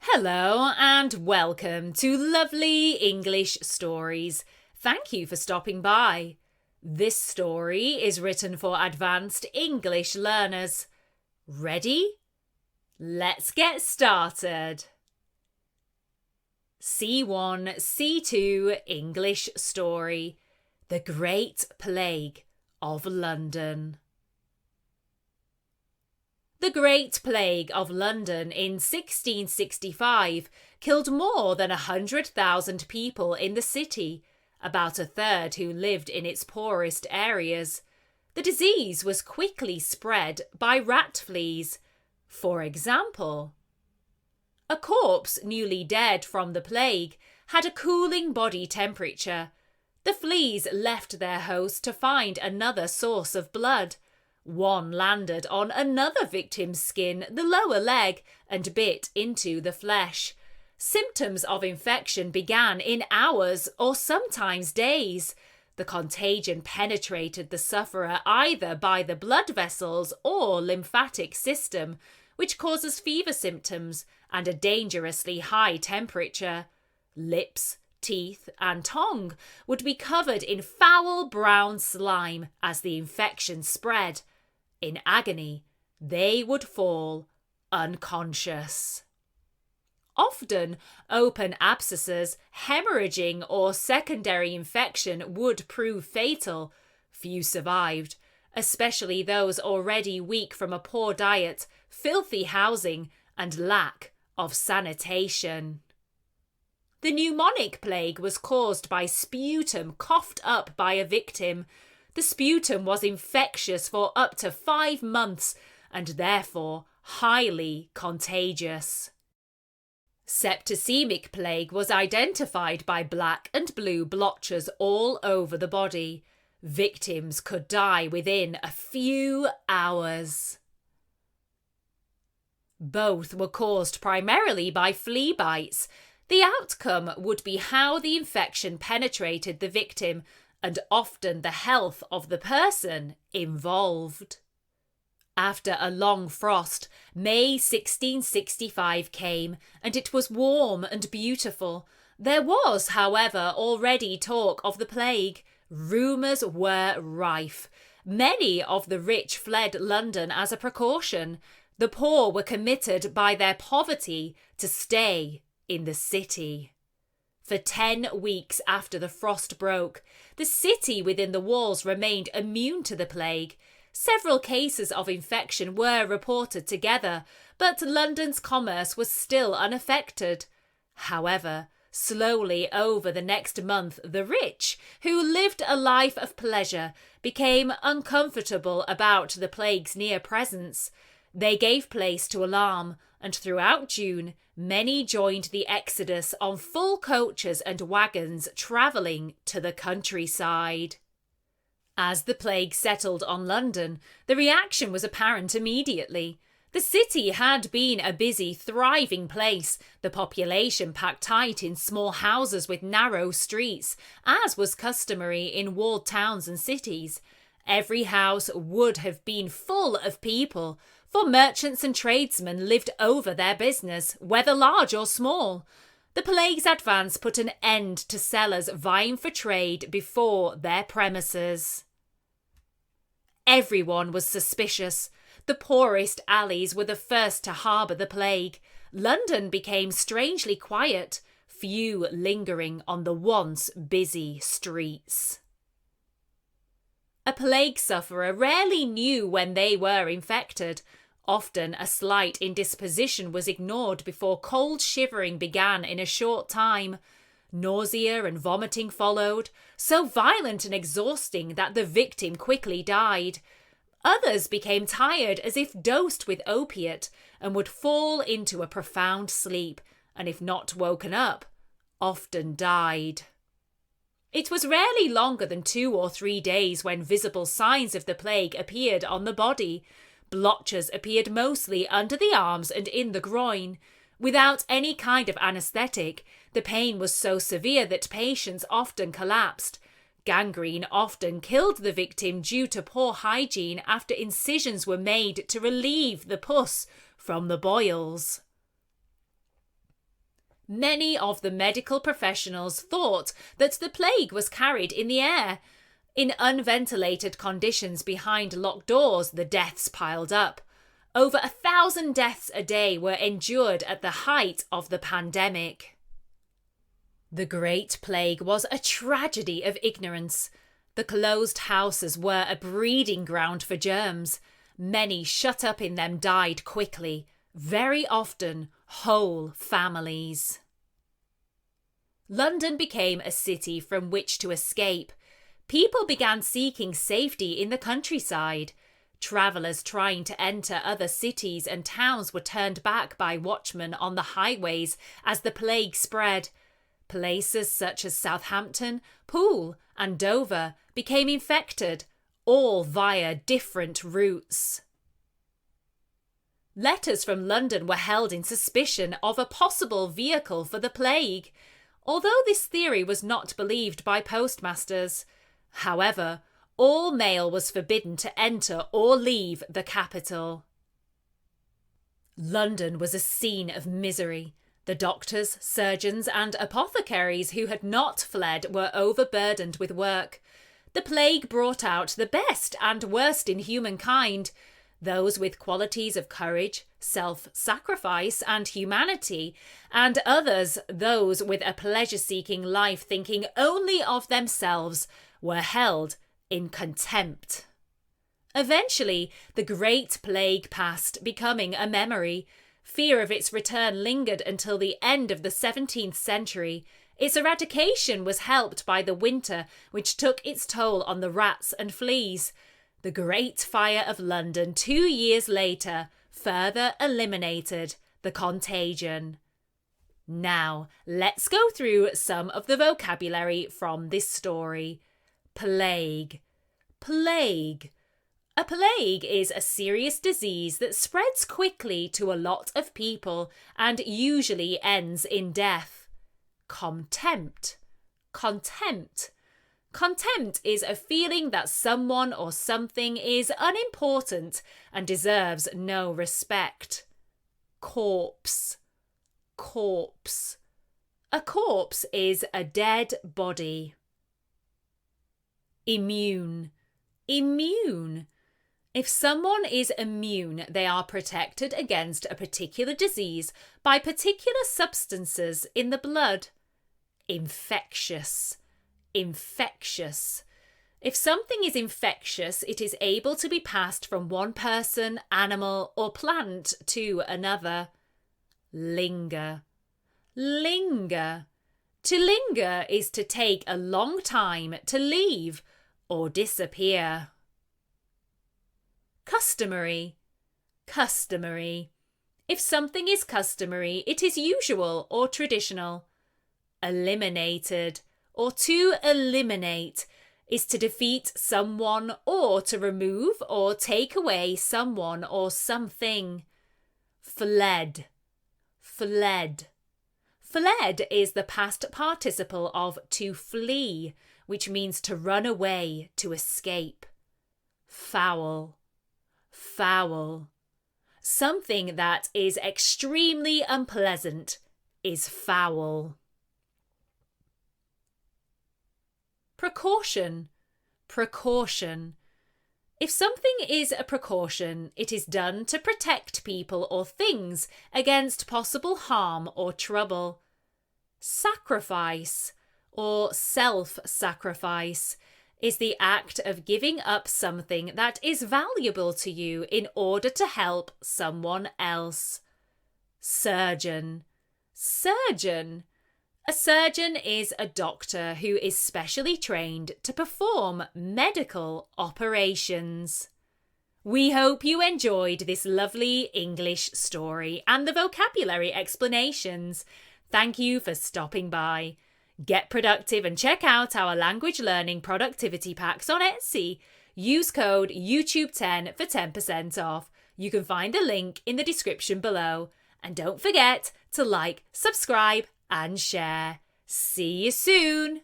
Hello and welcome to Lovely English Stories. Thank you for stopping by. This story is written for advanced English learners. Ready? Let's get started. C1, C2 English Story. The Great Plague of London. The Great Plague of London in 1665 killed more than 100,000 people in the city, about a third who lived in its poorest areas. The disease was quickly spread by rat fleas. For example, a corpse newly dead from the plague had a cooling body temperature. The fleas left their host to find another source of blood. One landed on another victim's skin, the lower leg, and bit into the flesh. Symptoms of infection began in hours or sometimes days. The contagion penetrated the sufferer either by the blood vessels or lymphatic system, which causes fever symptoms and a dangerously high temperature. Lips, teeth, and tongue would be covered in foul brown slime as the infection spread. In agony, they would fall unconscious. Often, open abscesses, haemorrhaging, or secondary infection would prove fatal. Few survived, especially those already weak from a poor diet, filthy housing, and lack of sanitation. The pneumonic plague was caused by sputum coughed up by a victim. The sputum was infectious for up to 5 months and therefore highly contagious. Septicemic plague was identified by black and blue blotches all over the body. Victims could die within a few hours. Both were caused primarily by flea bites. The outcome would be how the infection penetrated the victim and often the health of the person involved. After a long frost, May 1665 came, and it was warm and beautiful. There was, however, already talk of the plague. Rumours were rife. Many of the rich fled London as a precaution. The poor were committed by their poverty to stay in the city. For 10 weeks after the frost broke, the city within the walls remained immune to the plague. Several cases of infection were reported together, but London's commerce was still unaffected. However, slowly over the next month, the rich, who lived a life of pleasure, became uncomfortable about the plague's near presence. They gave place to alarm, and throughout June, many joined the exodus on full coaches and wagons travelling to the countryside. As the plague settled on London, the reaction was apparent immediately. The city had been a busy, thriving place, the population packed tight in small houses with narrow streets, as was customary in walled towns and cities. Every house would have been full of people, for merchants and tradesmen lived over their business, whether large or small. The plague's advance put an end to sellers vying for trade before their premises. Everyone was suspicious. The poorest alleys were the first to harbour the plague. London became strangely quiet, few lingering on the once busy streets. A plague sufferer rarely knew when they were infected. Often a slight indisposition was ignored before cold shivering began in a short time. Nausea and vomiting followed, so violent and exhausting that the victim quickly died. Others became tired as if dosed with opiate and would fall into a profound sleep, and if not woken up, often died. It was rarely longer than 2 or 3 days when visible signs of the plague appeared on the body. Blotches appeared mostly under the arms and in the groin. Without any kind of anaesthetic, the pain was so severe that patients often collapsed. Gangrene often killed the victim due to poor hygiene after incisions were made to relieve the puss from the boils. Many of the medical professionals thought that the plague was carried in the air. In unventilated conditions behind locked doors, the deaths piled up. Over 1,000 deaths a day were endured at the height of the pandemic. The Great Plague was a tragedy of ignorance. The closed houses were a breeding ground for germs. Many shut up in them died quickly, very often whole families. London became a city from which to escape. People began seeking safety in the countryside. Travellers trying to enter other cities and towns were turned back by watchmen on the highways as the plague spread. Places such as Southampton, Poole, and Dover became infected, all via different routes. Letters from London were held in suspicion of a possible vehicle for the plague, although this theory was not believed by postmasters. However, all mail was forbidden to enter or leave the capital. London was a scene of misery. The doctors, surgeons, and apothecaries who had not fled were overburdened with work. The plague brought out the best and worst in humankind, those with qualities of courage, self-sacrifice, and humanity, and others, those with a pleasure-seeking life thinking only of themselves, were held in contempt. Eventually, the Great Plague passed, becoming a memory. Fear of its return lingered until the end of the 17th century. Its eradication was helped by the winter, which took its toll on the rats and fleas. The Great Fire of London 2 years later further eliminated the contagion. Now, let's go through some of the vocabulary from this story. Plague. Plague. A plague is a serious disease that spreads quickly to a lot of people and usually ends in death. Contempt. Contempt. Contempt is a feeling that someone or something is unimportant and deserves no respect. Corpse. Corpse. A corpse is a dead body. Immune. Immune. If someone is immune, they are protected against a particular disease by particular substances in the blood. Infectious. Infectious. If something is infectious, it is able to be passed from one person, animal, or plant to another. Linger. Linger. To linger is to take a long time, to leave, or disappear. Customary. Customary. If something is customary, it is usual or traditional. Eliminated, or to eliminate, is to defeat someone or to remove or take away someone or something. Fled. Fled. Fled is the past participle of to flee, which means to run away, to escape. Foul. Foul. Something that is extremely unpleasant is foul. Precaution. Precaution. If something is a precaution, it is done to protect people or things against possible harm or trouble. Sacrifice, or self-sacrifice, is the act of giving up something that is valuable to you in order to help someone else. Surgeon. Surgeon. A surgeon is a doctor who is specially trained to perform medical operations. We hope you enjoyed this lovely English story and the vocabulary explanations. Thank you for stopping by. Get productive and check out our language learning productivity packs on Etsy. Use code YouTube10 for 10% off. You can find the link in the description below. And don't forget to like, subscribe, and share. See you soon!